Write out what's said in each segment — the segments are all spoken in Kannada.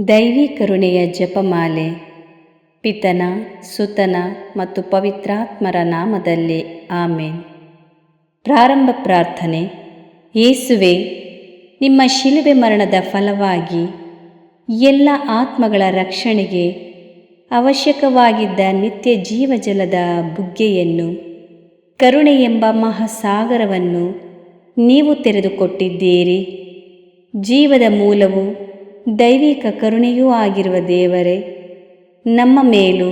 ದೈವಿ ಕರುಣೆಯ ಜಪಮಾಲೆ. ಪಿತನ, ಸುತನ ಮತ್ತು ಪವಿತ್ರಾತ್ಮರ ನಾಮದಲ್ಲಿ ಆಮೇನ್. ಪ್ರಾರಂಭ ಪ್ರಾರ್ಥನೆ. ಯೇಸುವೆ, ನಿಮ್ಮ ಶಿಲುಬೆ ಮರಣದ ಫಲವಾಗಿ ಎಲ್ಲ ಆತ್ಮಗಳ ರಕ್ಷಣೆಗೆ ಅವಶ್ಯಕವಾಗಿದ್ದ ನಿತ್ಯ ಜೀವಜಲದ ಬುಗ್ಗೆಯನ್ನು, ಕರುಣೆ ಎಂಬ ಮಹಾಸಾಗರವನ್ನು ನೀವು ತೆರೆದುಕೊಟ್ಟಿದ್ದೀರಿ. ಜೀವದ ಮೂಲವು ದೈವಿಕ ಕರುಣೆಯೂ ಆಗಿರುವ ದೇವರೇ, ನಮ್ಮ ಮೇಲೂ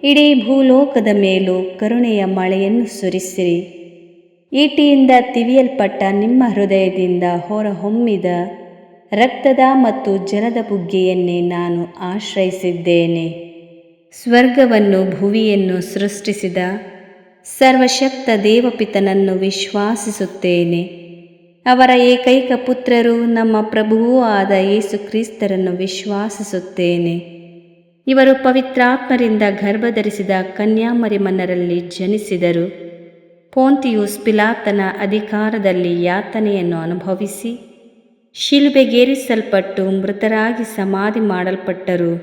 ಇಡೀ ಭೂಲೋಕದ ಮೇಲೂ ಕರುಣೆಯ ಮಳೆಯನ್ನು ಸುರಿಸಿರಿ. ಈಟಿಯಿಂದ ತಿವಿಯಲ್ಪಟ್ಟ ನಿಮ್ಮ ಹೃದಯದಿಂದ ಹೊರಹೊಮ್ಮಿದ ರಕ್ತದ ಮತ್ತು ಜಲದ ಬುಗ್ಗೆಯನ್ನೇ ನಾನು ಆಶ್ರಯಿಸಿದ್ದೇನೆ. ಸ್ವರ್ಗವನ್ನು ಭುವಿಯನ್ನು ಸೃಷ್ಟಿಸಿದ ಸರ್ವಶಕ್ತ ದೇವಪಿತನನ್ನು ವಿಶ್ವಾಸಿಸುತ್ತೇನೆ. ಅವರ ಏಕೈಕ ಪುತ್ರರು ನಮ್ಮ ಪ್ರಭುವೂ ಆದ ಯೇಸು ಕ್ರಿಸ್ತರನ್ನು ವಿಶ್ವಾಸಿಸುತ್ತೇನೆ. ಇವರು ಪವಿತ್ರಾತ್ಮರಿಂದ ಗರ್ಭಧರಿಸಿದ ಕನ್ಯಾಮರಿಯಮ್ಮನಲ್ಲಿ ಜನಿಸಿದರು. ಪೋಂತಿಯುಸ್ ಪಿಲಾತನ ಅಧಿಕಾರದಲ್ಲಿ ಯಾತನೆಯನ್ನು ಅನುಭವಿಸಿ ಶಿಲುಬೆಗೇರಿಸಲ್ಪಟ್ಟು ಮೃತರಾಗಿ ಸಮಾಧಿ ಮಾಡಲ್ಪಟ್ಟರು.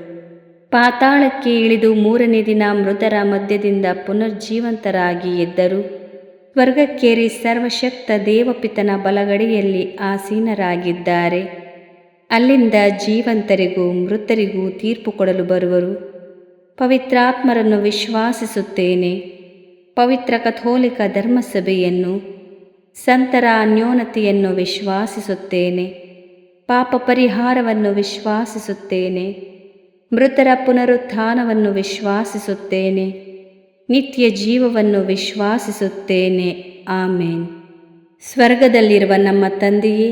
ಪಾತಾಳಕ್ಕೆ ಇಳಿದು 3ನೇ ದಿನ ಮೃತರ ಮಧ್ಯದಿಂದ ಪುನರ್ಜೀವಂತರಾಗಿ ಎದ್ದರು. ಸ್ವರ್ಗಕ್ಕೇರಿ ಸರ್ವಶಕ್ತ ದೇವಪಿತನ ಬಲಗಡೆಯಲ್ಲಿ ಆಸೀನರಾಗಿದ್ದಾರೆ. ಅಲ್ಲಿಂದ ಜೀವಂತರಿಗೂ ಮೃತರಿಗೂ ತೀರ್ಪು ಕೊಡಲು ಬರುವರು. ಪವಿತ್ರಾತ್ಮರನ್ನು ವಿಶ್ವಾಸಿಸುತ್ತೇನೆ. ಪವಿತ್ರ ಕಥೋಲಿಕ ಧರ್ಮಸಭೆಯನ್ನು, ಸಂತರ ಅನ್ಯೋನ್ಯತೆಯನ್ನು ವಿಶ್ವಾಸಿಸುತ್ತೇನೆ. ಪಾಪ ಪರಿಹಾರವನ್ನು ವಿಶ್ವಾಸಿಸುತ್ತೇನೆ. ಮೃತರ ಪುನರುತ್ಥಾನವನ್ನು ವಿಶ್ವಾಸಿಸುತ್ತೇನೆ. ನಿತ್ಯ ಜೀವವನ್ನು ವಿಶ್ವಾಸಿಸುತ್ತೇನೆ. ಆಮೇನ್. ಸ್ವರ್ಗದಲ್ಲಿರುವ ನಮ್ಮ ತಂದೆಯೇ,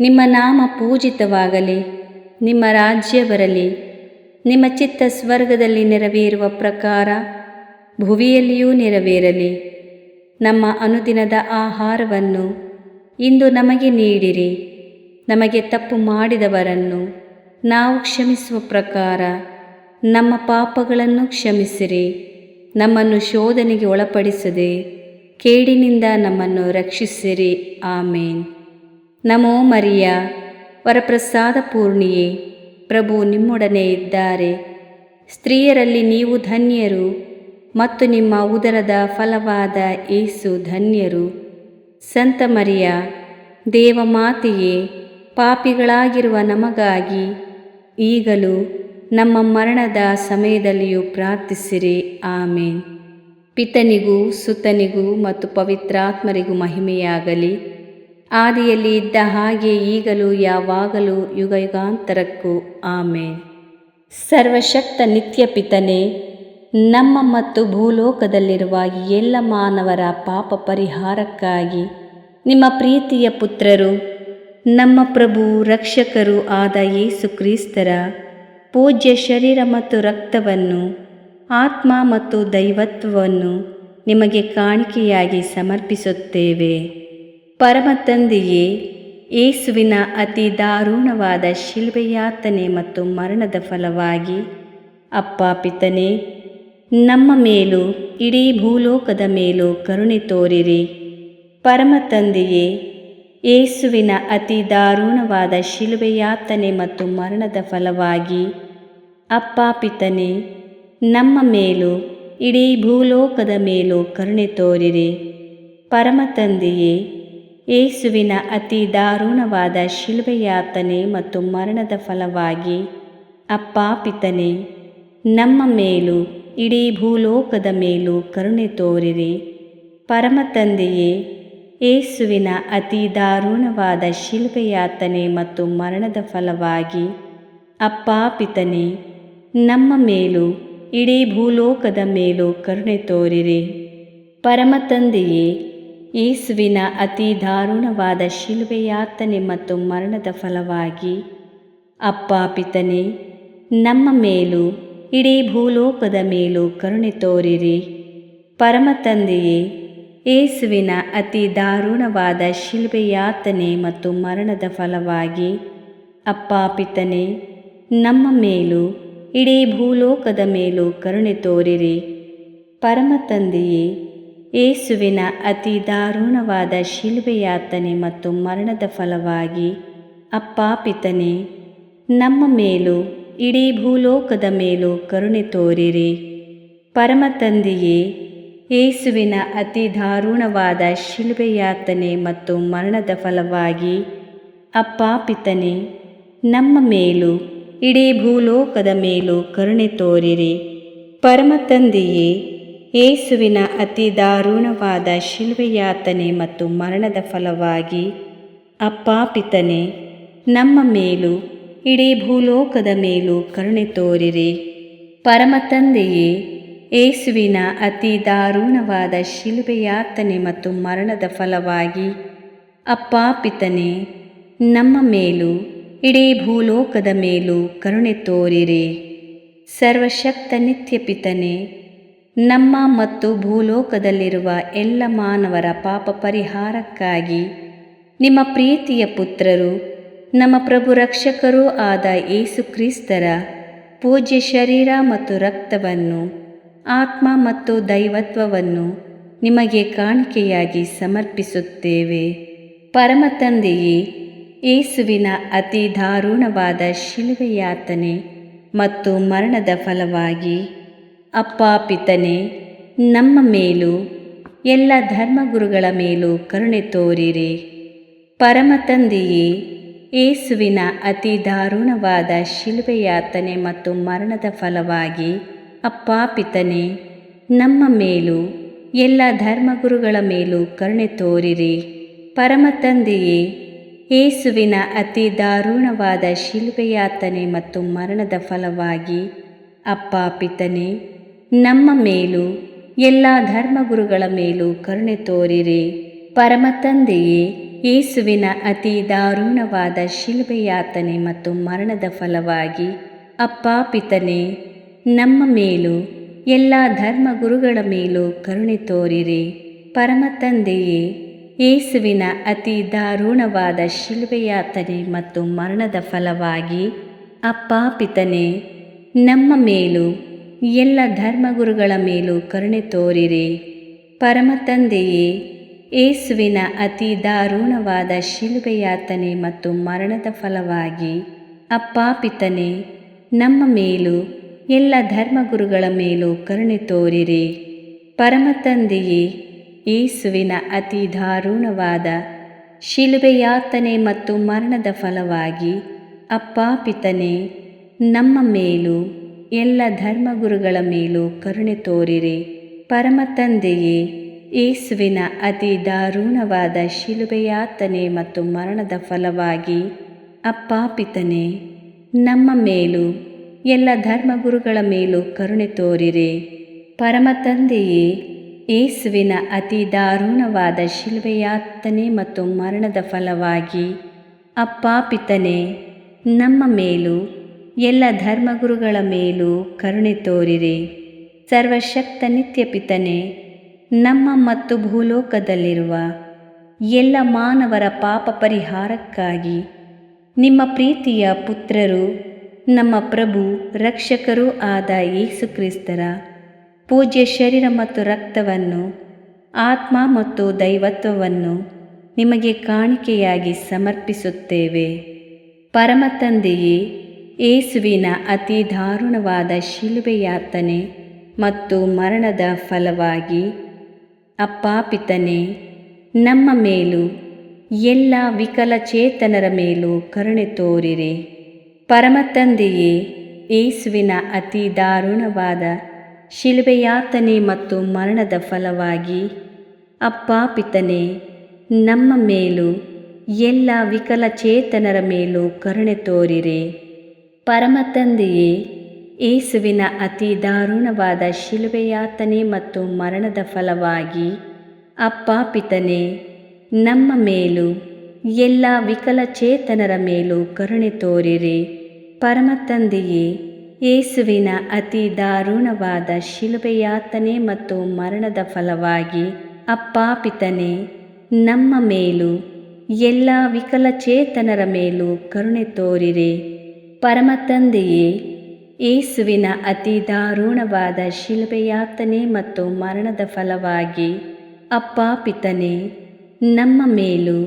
ನಿಮ್ಮ ನಾಮ ಪೂಜಿತವಾಗಲಿ. ನಿಮ್ಮ ರಾಜ್ಯ ಬರಲಿ. ನಿಮ್ಮ ಚಿತ್ತ ಸ್ವರ್ಗದಲ್ಲಿ ನೆರವೇರುವ ಪ್ರಕಾರ ಭುವಿಯಲ್ಲಿಯೂ ನೆರವೇರಲಿ. ನಮ್ಮ ಅನುದಿನದ ಆಹಾರವನ್ನು ಇಂದು ನಮಗೆ ನೀಡಿರಿ. ನಮಗೆ ತಪ್ಪು ಮಾಡಿದವರನ್ನು ನಾವು ಕ್ಷಮಿಸುವ ಪ್ರಕಾರ ನಮ್ಮ ಪಾಪಗಳನ್ನು ಕ್ಷಮಿಸಿರಿ. ನಮ್ಮನ್ನು ಶೋಧನೆಗೆ ಒಳಪಡಿಸದೆ ಕೇಡಿನಿಂದ ನಮ್ಮನ್ನು ರಕ್ಷಿಸಿರಿ. ಆಮೇನ್. ನಮೋ ಮರಿಯ, ವರಪ್ರಸಾದ ಪೂರ್ಣಿಯೇ, ಪ್ರಭು ನಿಮ್ಮೊಡನೆ ಇದ್ದಾರೆ. ಸ್ತ್ರೀಯರಲ್ಲಿ ನೀವು ಧನ್ಯರು ಮತ್ತು ನಿಮ್ಮ ಉದರದ ಫಲವಾದ ಯೇಸು ಧನ್ಯರು. ಸಂತ ಮರಿಯ, ದೇವಮಾತೆಯೇ, ಪಾಪಿಗಳಾಗಿರುವ ನಮಗಾಗಿ ಈಗಲೂ ನಮ್ಮ ಮರಣದ ಸಮಯದಲ್ಲಿಯೂ ಪ್ರಾರ್ಥಿಸಿರಿ. ಆಮೇನ್. ಪಿತನಿಗೂ ಸುತನಿಗೂ ಮತ್ತು ಪವಿತ್ರಾತ್ಮರಿಗೂ ಮಹಿಮೆಯಾಗಲಿ. ಆದಿಯಲ್ಲಿ ಇದ್ದ ಹಾಗೆ ಈಗಲೂ ಯಾವಾಗಲೂ ಯುಗಯುಗಾಂತರಕ್ಕೂ ಆಮೇನ್. ಸರ್ವಶಕ್ತ ನಿತ್ಯ ಪಿತನೇ, ನಮ್ಮ ಮತ್ತು ಭೂಲೋಕದಲ್ಲಿರುವ ಎಲ್ಲ ಮಾನವರ ಪಾಪ ಪರಿಹಾರಕ್ಕಾಗಿ ನಿಮ್ಮ ಪ್ರೀತಿಯ ಪುತ್ರರು, ನಮ್ಮ ಪ್ರಭು ರಕ್ಷಕರೂ ಆದ ಯೇಸು ಕ್ರಿಸ್ತರ ಪೂಜ್ಯ ಶರೀರ ಮತ್ತು ರಕ್ತವನ್ನು, ಆತ್ಮ ಮತ್ತು ದೈವತ್ವವನ್ನು ನಿಮಗೆ ಕಾಣಿಕೆಯಾಗಿ ಸಮರ್ಪಿಸುತ್ತೇವೆ. ಪರಮ ತಂದೆಯೇ, ಯೇಸುವಿನ ಅತಿ ದಾರುಣವಾದ ಶಿಲುಬೆಯಾತನೆ ಮತ್ತು ಮರಣದ ಫಲವಾಗಿ ಅಪ್ಪ ಪಿತನೇ, ನಮ್ಮ ಮೇಲೂ ಇಡೀ ಭೂಲೋಕದ ಮೇಲೂ ಕರುಣೆ ತೋರಿರಿ. ಪರಮ ತಂದೆಯೇ, ಯೇಸುವಿನ ಅತಿ ದಾರುಣವಾದ ಶಿಲುಬೆಯಾತನೆ ಮತ್ತು ಮರಣದ ಫಲವಾಗಿ ಅಪ್ಪ ಪಿತನೇ, ನಮ್ಮ ಮೇಲೂ ಇಡೀ ಭೂಲೋಕದ ಮೇಲೂ ಕರುಣೆ ತೋರಿರಿ. ಪರಮ ತಂದೆಯೇ, ಯೇಸುವಿನ ಅತಿ ದಾರುಣವಾದ ಶಿಲುಬೆಯಾತನೆ ಮತ್ತು ಮರಣದ ಫಲವಾಗಿ ಅಪ್ಪ ಪಿತನೇ, ನಮ್ಮ ಮೇಲೂ ಇಡೀ ಭೂಲೋಕದ ಮೇಲೂ ಕರುಣೆ ತೋರಿರಿ. ಪರಮ ತಂದೆಯೇ, ಯೇಸುವಿನ ಅತಿ ದಾರುಣವಾದ ಶಿಲುಬೆಯಾತನೆ ಮತ್ತು ಮರಣದ ಫಲವಾಗಿ ಅಪ್ಪ ಪಿತನೇ, ನಮ್ಮ ಮೇಲೂ ಇಡೀ ಭೂಲೋಕದ ಮೇಲೂ ಕರುಣೆ ತೋರಿರಿ. ಪರಮ ತಂದೆಯೇ, ಯೇಸುವಿನ ಅತಿ ದಾರುಣವಾದ ಶಿಲುಬೆಯಾತನೆ ಮತ್ತು ಮರಣದ ಫಲವಾಗಿ ಅಪ್ಪ ಪಿತನೇ, ನಮ್ಮ ಮೇಲೂ ಇಡೀ ಭೂಲೋಕದ ಮೇಲೂ ಕರುಣೆ ತೋರಿರಿ. ಪರಮ ತಂದೆಯೇ, ಯೇಸುವಿನ ಅತಿ ದಾರುಣವಾದ ಶಿಲುಬೆಯಾತನೆ ಮತ್ತು ಮರಣದ ಫಲವಾಗಿ ಅಪ್ಪ ಪಿತನೇ, ನಮ್ಮ ಮೇಲೂ ಇಡೀ ಭೂಲೋಕದ ಮೇಲೂ ಕರುಣೆ ತೋರಿರಿ. ಪರಮ ತಂದೆಯೇ, ಯೇಸುವಿನ ಅತಿ ದಾರುಣವಾದ ಶಿಲುಬೆಯಾತನೆ ಮತ್ತು ಮರಣದ ಫಲವಾಗಿ ಅಪ್ಪ ಪಿತನೇ, ನಮ್ಮ ಮೇಲೂ ಇಡೀ ಭೂಲೋಕದ ಮೇಲೂ ಕರುಣೆ ತೋರಿರಿ. ಪರಮ ತಂದೆಯೇ, ಯೇಸುವಿನ ಅತಿ ದಾರುಣವಾದ ಶಿಲುಬೆಯಾತನೆ ಮತ್ತು ಮರಣದ ಫಲವಾಗಿ ಅಪ್ಪ ಪಿತನೇ, ನಮ್ಮ ಮೇಲೂ ಇಡೀ ಭೂಲೋಕದ ಮೇಲೂ ಕರುಣೆ ತೋರಿರಿ. ಪರಮ ತಂದೆಯೇ, ಯೇಸುವಿನ ಅತಿ ದಾರುಣವಾದ ಶಿಲುಬೆಯಾತನೆ ಮತ್ತು ಮರಣದ ಫಲವಾಗಿ ಅಪ್ಪ ಪಿತನೇ, ನಮ್ಮ ಮೇಲೂ ಇಡೀ ಭೂಲೋಕದ ಮೇಲೂ ಕರುಣೆ ತೋರಿರಿ. ಪರಮ ತಂದೆಯೇ, ಯೇಸುವಿನ ಅತಿ ದಾರುಣವಾದ ಶಿಲುಬೆಯಾತನೆ ಮತ್ತು ಮರಣದ ಫಲವಾಗಿ ಅಪ್ಪ ಪಿತನೇ, ನಮ್ಮ ಮೇಲೂ ಇಡೀ ಭೂಲೋಕದ ಮೇಲೂ ಕರುಣೆ ತೋರಿರಿ. ಸರ್ವಶಕ್ತ ನಿತ್ಯ ಪಿತನೇ, ನಮ್ಮ ಮತ್ತು ಭೂಲೋಕದಲ್ಲಿರುವ ಎಲ್ಲ ಮಾನವರ ಪಾಪ ಪರಿಹಾರಕ್ಕಾಗಿ ನಿಮ್ಮ ಪ್ರೀತಿಯ ಪುತ್ರರು, ನಮ್ಮ ಪ್ರಭು ರಕ್ಷಕರೂ ಆದ ಯೇಸು ಕ್ರಿಸ್ತರ ಪೂಜ್ಯ ಶರೀರ ಮತ್ತು ರಕ್ತವನ್ನು, ಆತ್ಮ ಮತ್ತು ದೈವತ್ವವನ್ನು ನಿಮಗೆ ಕಾಣಿಕೆಯಾಗಿ ಸಮರ್ಪಿಸುತ್ತೇವೆ. ಪರಮ ತಂದೆಯೇ, ಯೇಸುವಿನ ಅತಿ ದಾರುಣವಾದ ಶಿಲುಬೆಯಾತನೆ ಮತ್ತು ಮರಣದ ಫಲವಾಗಿ ಅಪ್ಪ ಪಿತನೇ, ನಮ್ಮ ಮೇಲೂ ಎಲ್ಲ ಧರ್ಮಗುರುಗಳ ಮೇಲೂ ಕರುಣೆ ತೋರಿರಿ. ಪರಮ ತಂದೆಯೇ, ಯೇಸುವಿನ ಅತಿ ದಾರುಣವಾದ ಶಿಲುಬೆಯಾತನೆ ಮತ್ತು ಮರಣದ ಫಲವಾಗಿ ಅಪ್ಪ ಪಿತನೇ, ನಮ್ಮ ಮೇಲೂ ಎಲ್ಲ ಧರ್ಮಗುರುಗಳ ಮೇಲೂ ಕರುಣೆ ತೋರಿರಿ. ಪರಮ ತಂದೆಯೇ, ಯೇಸುವಿನ ಅತಿ ದಾರುಣವಾದ ಶಿಲುಬೆಯಾತನೆ ಮತ್ತು ಮರಣದ ಫಲವಾಗಿ ಅಪ್ಪ ಪಿತನೇ, ನಮ್ಮ ಮೇಲೂ ಎಲ್ಲ ಧರ್ಮಗುರುಗಳ ಮೇಲೂ ಕರುಣೆ ತೋರಿರಿ. ಪರಮ ತಂದೆಯೇ, ಯೇಸುವಿನ ಅತಿ ದಾರುಣವಾದ ಶಿಲುಬೆಯಾತನೆ ಮತ್ತು ಮರಣದ ಫಲವಾಗಿ ಅಪ್ಪ ಪಿತನೇ, ನಮ್ಮ ಮೇಲೂ ಎಲ್ಲ ಧರ್ಮಗುರುಗಳ ಮೇಲೂ ಕರುಣೆ ತೋರಿರಿ. ಪರಮ ತಂದೆಯೇ, ಯೇಸುವಿನ ಅತಿ ದಾರುಣವಾದ ಶಿಲುಬೆಯಾತನೆ ಮತ್ತು ಮರಣದ ಫಲವಾಗಿ ಅಪ್ಪ ಪಿತನೇ, ನಮ್ಮ ಮೇಲೂ ಎಲ್ಲ ಧರ್ಮಗುರುಗಳ ಮೇಲೂ ಕರುಣೆ ತೋರಿರಿ. ಪರಮ ತಂದೆಯೇ, ಯೇಸುವಿನ ಅತಿ ದಾರುಣವಾದ ಶಿಲುಬೆಯಾತನೆ ಮತ್ತು ಮರಣದ ಫಲವಾಗಿ ಅಪ್ಪ ಪಿತನೇ, ನಮ್ಮ ಮೇಲೂ ಎಲ್ಲ ಧರ್ಮಗುರುಗಳ ಮೇಲೂ ಕರುಣೆ ತೋರಿರಿ. ಪರಮ ತಂದೆಯೇ, ಯೇಸುವಿನ ಅತಿ ದಾರುಣವಾದ ಶಿಲುಬೆಯಾತನೆ ಮತ್ತು ಮರಣದ ಫಲವಾಗಿ ಅಪ್ಪ ಪಿತನೇ, ನಮ್ಮ ಮೇಲೂ ಎಲ್ಲ ಧರ್ಮಗುರುಗಳ ಮೇಲೂ ಕರುಣೆ ತೋರಿರಿ. ಪರಮ ತಂದೆಯೇ, ಯೇಸುವಿನ ಅತಿ ದಾರುಣವಾದ ಶಿಲುಬೆಯಾತನೆ ಮತ್ತು ಮರಣದ ಫಲವಾಗಿ ಅಪ್ಪ ಪಿತನೇ, ನಮ್ಮ ಮೇಲೂ ಎಲ್ಲ ಧರ್ಮಗುರುಗಳ ಮೇಲೂ ಕರುಣೆ ತೋರಿರಿ. ಪರಮ ತಂದೆಯೇ, ಯೇಸುವಿನ ಅತಿ ದಾರುಣವಾದ ಶಿಲುಬೆಯಾತನೆ ಮತ್ತು ಮರಣದ ಫಲವಾಗಿ ಅಪ್ಪ ಪಿತನೇ, ನಮ್ಮ ಮೇಲೂ ಎಲ್ಲ ಧರ್ಮಗುರುಗಳ ಮೇಲೂ ಕರುಣೆ ತೋರಿರಿ. ಸರ್ವಶಕ್ತ ನಿತ್ಯ ಪಿತನೇ, ನಮ್ಮ ಮತ್ತು ಭೂಲೋಕದಲ್ಲಿರುವ ಎಲ್ಲ ಮಾನವರ ಪಾಪ ಪರಿಹಾರಕ್ಕಾಗಿ ನಿಮ್ಮ ಪ್ರೀತಿಯ ಪುತ್ರರು, ನಮ್ಮ ಪ್ರಭು ರಕ್ಷಕರೂ ಆದ ಯೇಸು ಕ್ರಿಸ್ತರ ಪೂಜ್ಯ ಶರೀರ ಮತ್ತು ರಕ್ತವನ್ನು, ಆತ್ಮ ಮತ್ತು ದೈವತ್ವವನ್ನು ನಿಮಗೆ ಕಾಣಿಕೆಯಾಗಿ ಸಮರ್ಪಿಸುತ್ತೇವೆ. ಪರಮ ತಂದೆಯೇ, ಯೇಸುವಿನ ಅತಿ ದಾರುಣವಾದ ಶಿಲುಬೆಯಾತನೆ ಮತ್ತು ಮರಣದ ಫಲವಾಗಿ ಅಪ್ಪ ಪಿತನೇ, ನಮ್ಮ ಮೇಲೂ ಎಲ್ಲ ವಿಕಲಚೇತನರ ಮೇಲೂ ಕರುಣೆ ತೋರಿರಿ. ಪರಮ ತಂದೆಯೇ, ಯೇಸುವಿನ ಅತಿ ದಾರುಣವಾದ ಶಿಲುಬೆಯಾತನೆ ಮತ್ತು ಮರಣದ ಫಲವಾಗಿ ಅಪ್ಪ ಪಿತನೇ, ನಮ್ಮ ಮೇಲೂ ಎಲ್ಲ ವಿಕಲಚೇತನರ ಮೇಲೂ ಕರುಣೆ ತೋರಿರಿ. ಪರಮ ತಂದೆಯೇ, ಯೇಸುವಿನ ಅತಿ ದಾರುಣವಾದ ಶಿಲುಬೆಯಾತನೆ ಮತ್ತು ಮರಣದ ಫಲವಾಗಿ ಅಪ್ಪ ಪಿತನೇ, ನಮ್ಮ ಮೇಲೂ ಎಲ್ಲ ವಿಕಲಚೇತನರ ಮೇಲೂ ಕರುಣೆ ತೋರಿರಿ. ಪರಮ ತಂದೆಯೇ, ಯೇಸುವಿನ ಅತಿ ದಾರುಣವಾದ ಶಿಲುಬೆಯಾತನೆ ಮತ್ತು ಮರಣದ ಫಲವಾಗಿ ಅಪ್ಪ ಪಿತನೇ, ನಮ್ಮ ಮೇಲೂ ಎಲ್ಲ ವಿಕಲಚೇತನರ ಮೇಲೂ ಕರುಣೆ ತೋರಿರಿ. ಪರಮ ತಂದೆಯೇ, ಯೇಸುವಿನ ಅತಿ ದಾರುಣವಾದ ಶಿಲುಬೆಯಾತನೆ ಮತ್ತು ಮರಣದ ಫಲವಾಗಿ ಅಪ್ಪ ಪಿತನೇ, ನಮ್ಮ ಮೇಲೂ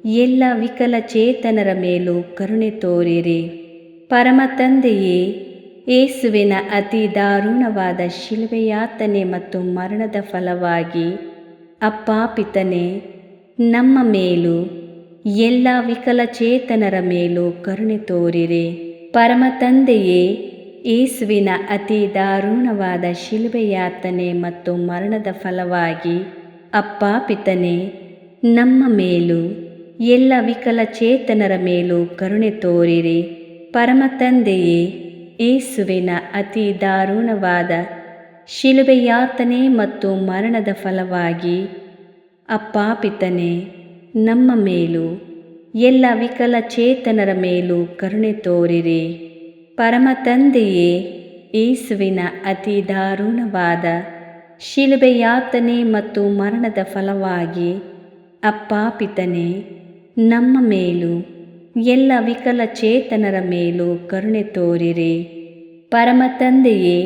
ಎಲ್ಲ ವಿಕಲಚೇತನರ ಮೇಲೂ ಕರುಣೆ ತೋರಿರಿ. ಪರಮ ತಂದೆಯೇ, ಯೇಸುವಿನ ಅತಿ ದಾರುಣವಾದ ಶಿಲುಬೆಯಾತನೆ ಮತ್ತು ಮರಣದ ಫಲವಾಗಿ ಅಪ್ಪ ಪಿತನೇ, ನಮ್ಮ ಮೇಲೂ ಎಲ್ಲ ವಿಕಲಚೇತನರ ಮೇಲೂ ಕರುಣೆ ತೋರಿರಿ. ಪರಮ ತಂದೆಯೇ, ಯೇಸುವಿನ ಅತಿ ದಾರುಣವಾದ ಶಿಲುಬೆಯಾತನೆ ಮತ್ತು ಮರಣದ ಫಲವಾಗಿ ಅಪ್ಪ ಪಿತನೇ, ನಮ್ಮ ಮೇಲೂ ಎಲ್ಲ ವಿಕಲಚೇತನರ ಮೇಲೂ ಕರುಣೆ ತೋರಿರಿ. ಪರಮ ತಂದೆಯೇ, ಯೇಸುವಿನ ಅತಿ ದಾರುಣವಾದ ಶಿಲುಬೆಯಾತನೆ ಮತ್ತು ಮರಣದ ಫಲವಾಗಿ ಅಪ್ಪ ಪಿತನೇ, ನಮ್ಮ ಮೇಲೂ ಎಲ್ಲ ವಿಕಲಚೇತನರ ಮೇಲೂ ಕರುಣೆ ತೋರಿರಿ. ಪರಮ ತಂದೆಯೇ, ಯೇಸುವಿನ ಅತಿ ದಾರುಣವಾದ ಶಿಲುಬೆಯಾತನೆ ಮತ್ತು ಮರಣದ ಫಲವಾಗಿ ಅಪ್ಪ ಪಿತನೇ, ನಮ್ಮ ಮೇಲೂ ಎಲ್ಲ ವಿಕಲಚೇತನರ ಮೇಲೂ ಕರುಣೆ ತೋರಿರಿ. ಪರಮ ತಂದೆಯೇ,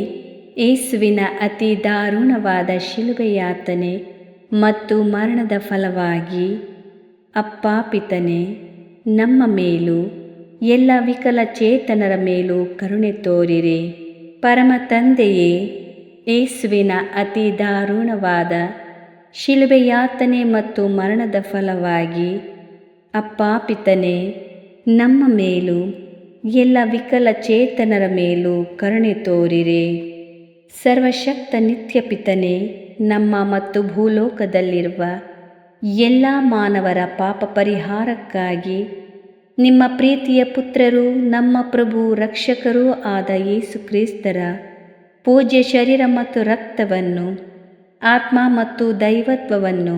ಯೇಸುವಿನ ಅತಿ ದಾರುಣವಾದ ಶಿಲುಬೆಯಾತನೆ ಮತ್ತು ಮರಣದ ಫಲವಾಗಿ ಅಪ್ಪ ಪಿತನೇ, ನಮ್ಮ ಮೇಲೂ ಎಲ್ಲ ವಿಕಲಚೇತನರ ಮೇಲೂ ಕರುಣೆ ತೋರಿರಿ. ಪರಮ ತಂದೆಯೇ, ಯೇಸುವಿನ ಅತಿ ದಾರುಣವಾದ ಶಿಲುಬೆಯಾತನೆ ಮತ್ತು ಮರಣದ ಫಲವಾಗಿ ಅಪ್ಪ ಪಿತನೇ, ನಮ್ಮ ಮೇಲೂ ಎಲ್ಲ ವಿಕಲಚೇತನರ ಮೇಲೂ ಕರುಣೆ ತೋರಿರಿ. ಸರ್ವಶಕ್ತ ನಿತ್ಯ ಪಿತನೇ, ನಮ್ಮ ಮತ್ತು ಭೂಲೋಕದಲ್ಲಿರುವ ಎಲ್ಲ ಮಾನವರ ಪಾಪ ಪರಿಹಾರಕ್ಕಾಗಿ ನಿಮ್ಮ ಪ್ರೀತಿಯ ಪುತ್ರರೂ ನಮ್ಮ ಪ್ರಭು ರಕ್ಷಕರೂ ಆದ ಯೇಸು ಕ್ರಿಸ್ತರ ಪೂಜ್ಯ ಶರೀರ ಮತ್ತು ರಕ್ತವನ್ನು, ಆತ್ಮ ಮತ್ತು ದೈವತ್ವವನ್ನು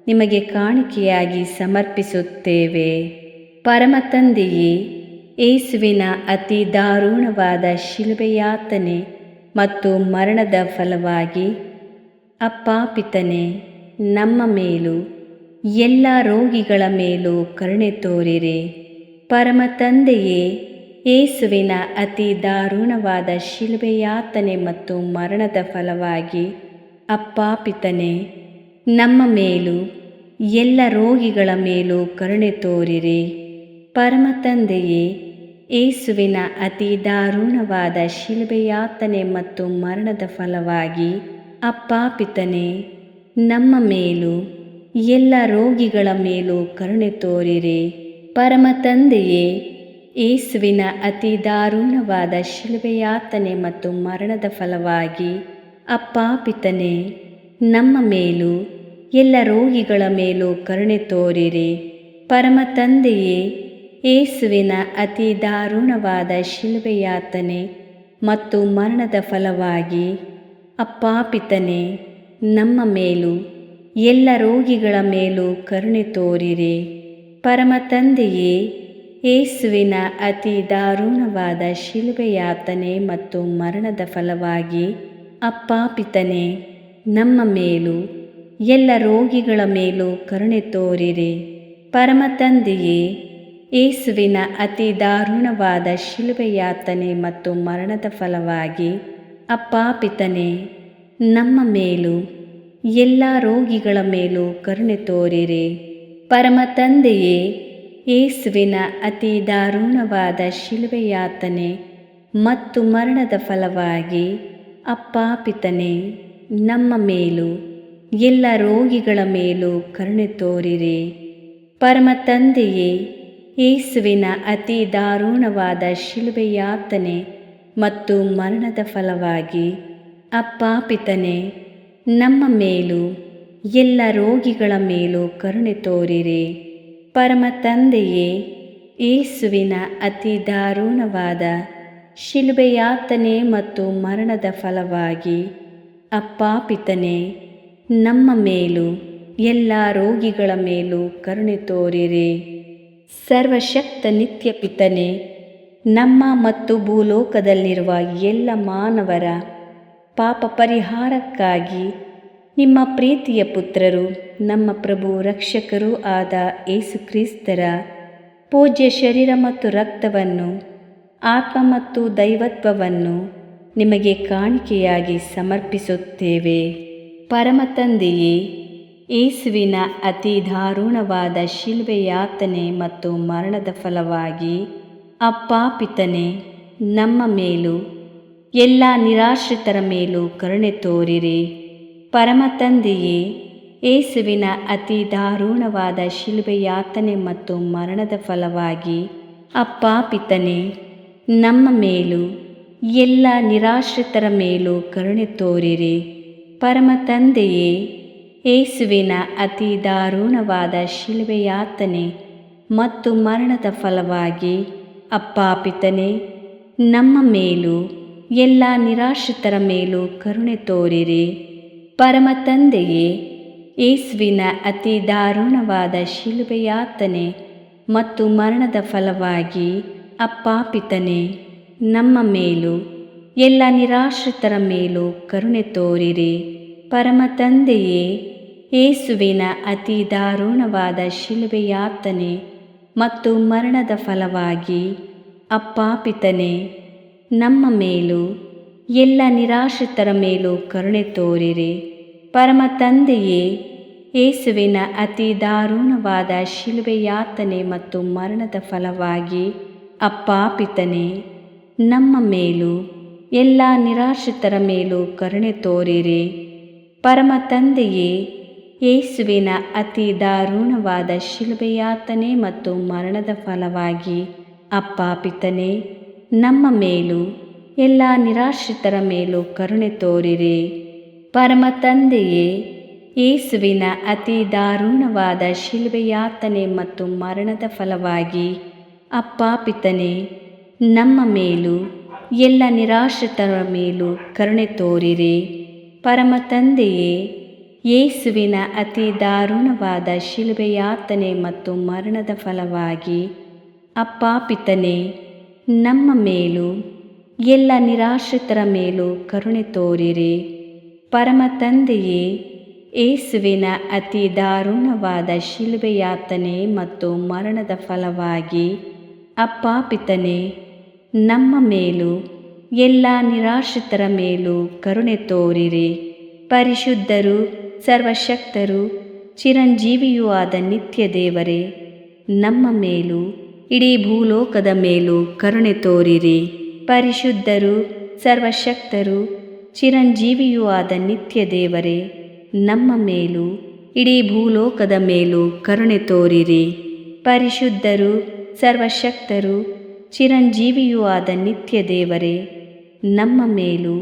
ನಿಮಗೆ ಕಾಣಿಕೆಯಾಗಿ ಸಮರ್ಪಿಸುತ್ತೇವೆ. ಪರಮ ತಂದೆಯೇ, ಯೇಸುವಿನ ಅತಿ ದಾರುಣವಾದ ಶಿಲುಬೆಯಾತನೆ ಮತ್ತು ಮರಣದ ಫಲವಾಗಿ ಅಪ್ಪ ಪಿತನೇ, ನಮ್ಮ ಮೇಲೂ ಎಲ್ಲ ರೋಗಿಗಳ ಮೇಲೂ ಕರುಣೆ ತೋರಿರಿ. ಪರಮ ತಂದೆಯೇ, ಯೇಸುವಿನ ಅತಿ ದಾರುಣವಾದ ಶಿಲುಬೆಯಾತನೆ ಮತ್ತು ಮರಣದ ಫಲವಾಗಿ ಅಪ್ಪ ಪಿತನೇ, ನಮ್ಮ ಮೇಲೂ ಎಲ್ಲ ರೋಗಿಗಳ ಮೇಲೂ ಕರುಣೆ ತೋರಿರಿ. ಪರಮ ತಂದೆಯೇ, ಯೇಸುವಿನ ಅತಿ ದಾರುಣವಾದ ಶಿಲುಬೆಯಾತನೆ ಮತ್ತು ಮರಣದ ಫಲವಾಗಿ ಅಪ್ಪ ಪಿತನೇ, ನಮ್ಮ ಮೇಲೂ ಎಲ್ಲ ರೋಗಿಗಳ ಮೇಲೂ ಕರುಣೆ ತೋರಿರಿ. ಪರಮ ತಂದೆಯೇ, ಯೇಸುವಿನ ಅತಿ ದಾರುಣವಾದ ಶಿಲುಬೆಯಾತನೆ ಮತ್ತು ಮರಣದ ಫಲವಾಗಿ ಅಪ್ಪ ಪಿತನೇ, ನಮ್ಮ ಮೇಲೂ ಎಲ್ಲ ರೋಗಿಗಳ ಮೇಲೂ ಕರುಣೆ ತೋರಿರಿ. ಪರಮ ತಂದೆಯೇ, ಯೇಸುವಿನ ಅತಿ ದಾರುಣವಾದ ಶಿಲುಬೆಯಾತನೆ ಮತ್ತು ಮರಣದ ಫಲವಾಗಿ ಅಪ್ಪ ಪಿತನೇ, ನಮ್ಮ ಮೇಲೂ ಎಲ್ಲ ರೋಗಿಗಳ ಮೇಲೂ ಕರುಣೆ ತೋರಿರಿ. ಪರಮ ತಂದೆಯೇ, ಯೇಸುವಿನ ಅತಿ ದಾರುಣವಾದ ಶಿಲುಬೆಯಾತನೆ ಮತ್ತು ಮರಣದ ಫಲವಾಗಿ ಅಪ್ಪ ಪಿತನೇ, ನಮ್ಮ ಮೇಲೂ ಎಲ್ಲ ರೋಗಿಗಳ ಮೇಲೂ ಕರುಣೆ ತೋರಿರಿ. ಪರಮ ತಂದೆಯೇ, ಯೇಸುವಿನ ಅತಿ ದಾರುಣವಾದ ಶಿಲುಬೆಯಾತನೆ ಮತ್ತು ಮರಣದ ಫಲವಾಗಿ ಅಪ್ಪ ಪಿತನೇ, ನಮ್ಮ ಮೇಲೂ ಎಲ್ಲ ರೋಗಿಗಳ ಮೇಲೂ ಕರುಣೆ ತೋರಿರಿ. ಪರಮ ತಂದೆಯೇ, ಯೇಸುವಿನ ಅತಿ ದಾರುಣವಾದ ಶಿಲುಬೆಯಾತನೆ ಮತ್ತು ಮರಣದ ಫಲವಾಗಿ ಅಪ್ಪ ಪಿತನೇ, ನಮ್ಮ ಮೇಲೂ ಎಲ್ಲ ರೋಗಿಗಳ ಮೇಲೂ ಕರುಣೆ ತೋರಿರಿ. ಪರಮ ತಂದೆಯೇ, ಯೇಸುವಿನ ಅತಿ ದಾರುಣವಾದ ಶಿಲುಬೆಯಾತನೆ ಮತ್ತು ಮರಣದ ಫಲವಾಗಿ ಅಪ್ಪ ಪಿತನೇ, ನಮ್ಮ ಮೇಲೂ ಎಲ್ಲ ರೋಗಿಗಳ ಮೇಲೂ ಕರುಣೆ ತೋರಿರಿ. ಪರಮ ತಂದೆಯೇ, ಯೇಸುವಿನ ಅತಿ ದಾರುಣವಾದ ಶಿಲುಬೆಯಾತನೆ ಮತ್ತು ಮರಣದ ಫಲವಾಗಿ ಅಪ್ಪ ಪಿತನೇ, ನಮ್ಮ ಮೇಲೂ ಎಲ್ಲ ರೋಗಿಗಳ ಮೇಲೂ ಕರುಣೆ ತೋರಿರಿ. ಸರ್ವಶಕ್ತ ನಿತ್ಯ ಪಿತನೇ, ನಮ್ಮ ಮತ್ತು ಭೂಲೋಕದಲ್ಲಿರುವ ಎಲ್ಲ ಮಾನವರ ಪಾಪ ಪರಿಹಾರಕ್ಕಾಗಿ ನಿಮ್ಮ ಪ್ರೀತಿಯ ಪುತ್ರರು, ನಮ್ಮ ಪ್ರಭು ರಕ್ಷಕರೂ ಆದ ಯೇಸು ಕ್ರಿಸ್ತರ ಪೂಜ್ಯ ಶರೀರ ಮತ್ತು ರಕ್ತವನ್ನು, ಆತ್ಮ ಮತ್ತು ದೈವತ್ವವನ್ನು ನಿಮಗೆ ಕಾಣಿಕೆಯಾಗಿ ಸಮರ್ಪಿಸುತ್ತೇವೆ. ಪರಮ ತಂದೆಯೇ, ಯೇಸುವಿನ ಅತಿ ದಾರುಣವಾದ ಶಿಲುಬೆಯಾತನೆ ಮತ್ತು ಮರಣದ ಫಲವಾಗಿ ಅಪ್ಪ ಪಿತನೇ, ನಮ್ಮ ಮೇಲೂ ಎಲ್ಲ ನಿರಾಶ್ರಿತರ ಮೇಲೂ ಕರುಣೆ ತೋರಿರಿ. ಪರಮ ತಂದೆಯೇ, ಯೇಸುವಿನ ಅತಿ ದಾರುಣವಾದ ಶಿಲುಬೆ ಯಾತನೆ ಮತ್ತು ಮರಣದ ಫಲವಾಗಿ ಅಪ್ಪ ಪಿತನೇ, ನಮ್ಮ ಮೇಲೂ ಎಲ್ಲ ನಿರಾಶ್ರಿತರ ಮೇಲೂ ಕರುಣೆ ತೋರಿರಿ. ಪರಮ ತಂದೆಯೇ, ಯೇಸುವಿನ ಅತಿ ದಾರುಣವಾದ ಶಿಲುಬೆ ಯಾತನೆ ಮತ್ತು ಮರಣದ ಫಲವಾಗಿ ಅಪ್ಪ ಪಿತನೇ, ನಮ್ಮ ಮೇಲೂ ಎಲ್ಲ ನಿರಾಶ್ರಿತರ ಮೇಲೂ ಕರುಣೆ ತೋರಿರಿ. ಪರಮ ತಂದೆಯೇ, ಯೇಸುವಿನ ಅತಿ ದಾರುಣವಾದ ಶಿಲುಬೆ ಯಾತನೆ ಮತ್ತು ಮರಣದ ಫಲವಾಗಿ ಅಪ್ಪ ಪಿತನೇ, ನಮ್ಮ ಮೇಲೂ ಎಲ್ಲ ನಿರಾಶ್ರಿತರ ಮೇಲೂ ಕರುಣೆ ತೋರಿರಿ. ಪರಮ ತಂದೆಯೇ, ಯೇಸುವಿನ ಅತಿ ದಾರುಣವಾದ ಶಿಲುಬೆ ಯಾತನೆ ಮತ್ತು ಮರಣದ ಫಲವಾಗಿ ಅಪ್ಪ ಪಿತನೇ, ನಮ್ಮ ಮೇಲೂ ಎಲ್ಲ ನಿರಾಶ್ರಿತರ ಮೇಲೂ ಕರುಣೆ ತೋರಿರಿ. ಪರಮ ತಂದೆಯೇ, ಯೇಸುವಿನ ಅತಿ ದಾರುಣವಾದ ಶಿಲುಬೆ ಯಾತನೆ ಮತ್ತು ಮರಣದ ಫಲವಾಗಿ ಅಪ್ಪ ಪಿತನೇ, ನಮ್ಮ ಮೇಲೂ ಎಲ್ಲ ನಿರಾಶ್ರಿತರ ಮೇಲೂ ಕರುಣೆ ತೋರಿರಿ. ಪರಮ ತಂದೆಯೇ, ಯೇಸುವಿನ ಅತಿ ದಾರುಣವಾದ ಶಿಲುಬೆ ಯಾತನೆ ಮತ್ತು ಮರಣದ ಫಲವಾಗಿ ಅಪ್ಪ ಪಿತನೇ, ನಮ್ಮ ಮೇಲೂ ಎಲ್ಲ ನಿರಾಶ್ರಿತರ ಮೇಲೂ ಕರುಣೆ ತೋರಿರಿ. ಪರಮ ತಂದೆಯೇ, ಯೇಸುವಿನ ಅತಿ ದಾರುಣವಾದ ಶಿಲುಬೆ ಯಾತನೆ ಮತ್ತು ಮರಣದ ಫಲವಾಗಿ ಅಪ್ಪ ಪಿತನೇ, ನಮ್ಮ ಮೇಲೂ ಎಲ್ಲ ನಿರಾಶ್ರಿತರ ಮೇಲೂ ಕರುಣೆ ತೋರಿರಿ. ಪರಮ ತಂದೆಯೇ, ಯೇಸುವಿನ ಅತಿ ದಾರುಣವಾದ ಶಿಲುಬೆ ಯಾತನೆ ಮತ್ತು ಮರಣದ ಫಲವಾಗಿ ಅಪ್ಪ ಪಿತನೇ, ನಮ್ಮ ಮೇಲೂ ಎಲ್ಲ ನಿರಾಶ್ರಿತರ ಮೇಲೂ ಕರುಣೆ ತೋರಿರಿ. ಪರಮ ತಂದೆಯೇ, ಯೇಸುವಿನ ಅತಿ ದಾರುಣವಾದ ಶಿಲುಬೆ ಯಾತನೆ ಮತ್ತು ಮರಣದ ಫಲವಾಗಿ ಅಪ್ಪ ಪಿತನೇ, ನಮ್ಮ ಮೇಲೂ ಎಲ್ಲ ನಿರಾಶ್ರಿತರ ಮೇಲೂ ಕರುಣೆ ತೋರಿರಿ. ಪರಿಶುದ್ಧರು, ಸರ್ವಶಕ್ತರು, ಚಿರಂಜೀವಿಯೂ ಆದ ನಿತ್ಯ ದೇವರೇ, ನಮ್ಮ ಮೇಲೂ ಇಡೀ ಭೂಲೋಕದ ಮೇಲೂ ಕರುಣೆ ತೋರಿರಿ. ಪರಿಶುದ್ಧರು, ಸರ್ವಶಕ್ತರು, ಚಿರಂಜೀವಿಯೂ ಆದ ನಿತ್ಯ ದೇವರೇ, ನಮ್ಮ ಮೇಲೂ ಇಡೀ ಭೂಲೋಕದ ಮೇಲೂ ಕರುಣೆ ತೋರಿರಿ. ಪರಿಶುದ್ಧರು, ಸರ್ವಶಕ್ತರು, ಚಿರಂಜೀವಿಯೂ ಆದ ನಿತ್ಯ ದೇವರೇ, ನಮ್ಮ ಮೇಲೂ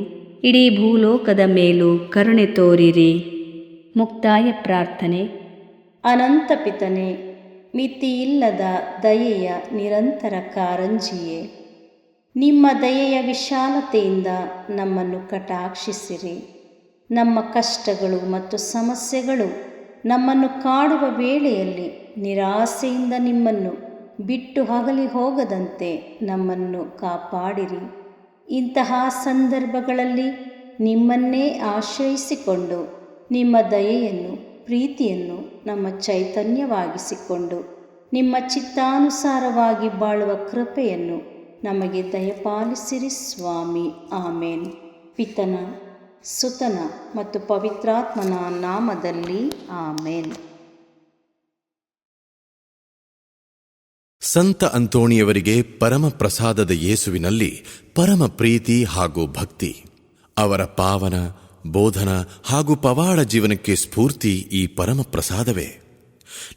ಇಡೀ ಭೂಲೋಕದ ಮೇಲೂ ಕರುಣೆ ತೋರಿರಿ. ಮುಕ್ತಾಯ ಪ್ರಾರ್ಥನೆ. ಅನಂತ ಪಿತನೇ, ಮಿತಿಯಿಲ್ಲದ ದಯೆಯ ನಿರಂತರ ಕಾರಂಜಿಯೇ, ನಿಮ್ಮ ದಯೆಯ ವಿಶಾಲತೆಯಿಂದ ನಮ್ಮನ್ನು ಕಟಾಕ್ಷಿಸಿರಿ. ನಮ್ಮ ಕಷ್ಟಗಳು ಮತ್ತು ಸಮಸ್ಯೆಗಳು ನಮ್ಮನ್ನು ಕಾಡುವ ವೇಳೆಯಲ್ಲಿ ನಿರಾಸೆಯಿಂದ ನಿಮ್ಮನ್ನು ಬಿಟ್ಟು ಅಗಲಿ ಹೋಗದಂತೆ ನಮ್ಮನ್ನು ಕಾಪಾಡಿರಿ. ಇಂತಹ ಸಂದರ್ಭಗಳಲ್ಲಿ ನಿಮ್ಮನ್ನೇ ಆಶ್ರಯಿಸಿಕೊಂಡು ನಿಮ್ಮ ದಯೆಯನ್ನು, ಪ್ರೀತಿಯನ್ನು ನಮ್ಮ ಚೈತನ್ಯವಾಗಿಸಿಕೊಂಡು ನಿಮ್ಮ ಚಿತ್ತಾನುಸಾರವಾಗಿ ಬಾಳುವ ಕೃಪೆಯನ್ನು ನಮಗೆ ದಯಪಾಲಿಸಿರಿ ಸ್ವಾಮಿ. ಆಮೇನ್. ಪಿತನ, ಸುತನ ಮತ್ತು ಪವಿತ್ರಾತ್ಮನ ನಾಮದಲ್ಲಿ ಆಮೇನ್. ಸಂತ ಅಂತೋಣಿಯವರಿಗೆ ಪರಮ ಪ್ರಸಾದದ ಯೇಸುವಿನಲ್ಲಿ ಪರಮ ಪ್ರೀತಿ ಹಾಗೂ ಭಕ್ತಿ. ಅವರ ಪಾವನ ಬೋಧನ ಹಾಗೂ ಪವಾಡ ಜೀವನಕ್ಕೆ ಸ್ಫೂರ್ತಿ ಈ ಪರಮ ಪ್ರಸಾದವೇ.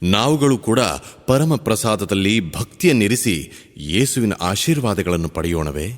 ನಾವುಗಳು ಕೂಡ ಪರಮ ಪ್ರಸಾದದಲ್ಲಿ ಭಕ್ತಿಯನ್ನಿರಿಸಿ ಯೇಸುವಿನ ಆಶೀರ್ವಾದಗಳನ್ನು ಪಡೆಯೋಣವೇ?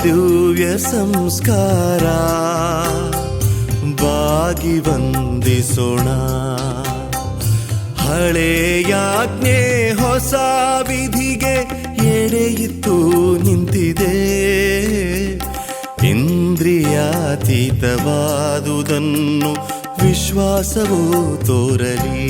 ದಿವ್ಯ ಸಂಸ್ಕಾರ ಬಾಗಿ ವಂದಿಸೋಣ. ಹಳೆಯಾಜ್ಞೆ ಹೊಸ ವಿಧಿಗೆ ಎಡೆಯಿತ್ತು ನಿಂತಿದೆ. ಇಂದ್ರಿಯಾತೀತವಾದುದನ್ನು ವಿಶ್ವಾಸವು ತೋರಲಿ.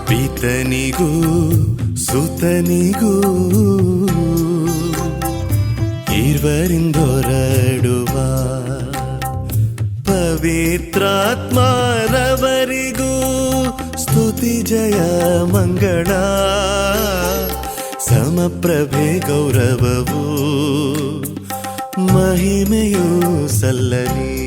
ಪಿತನಿಗೂ ಸುತನಿಗೂ ಇರುವರಿಂದೊರಡುವ ಪವಿತ್ರಾತ್ಮರವರಿಗೂ ಸ್ತುತಿ ಜಯ ಮಂಗಳ. ಸಮಪ್ರಭೆ ಗೌರವವು ಮಹಿಮೆಯೂ ಸಲ್ಲಲಿ.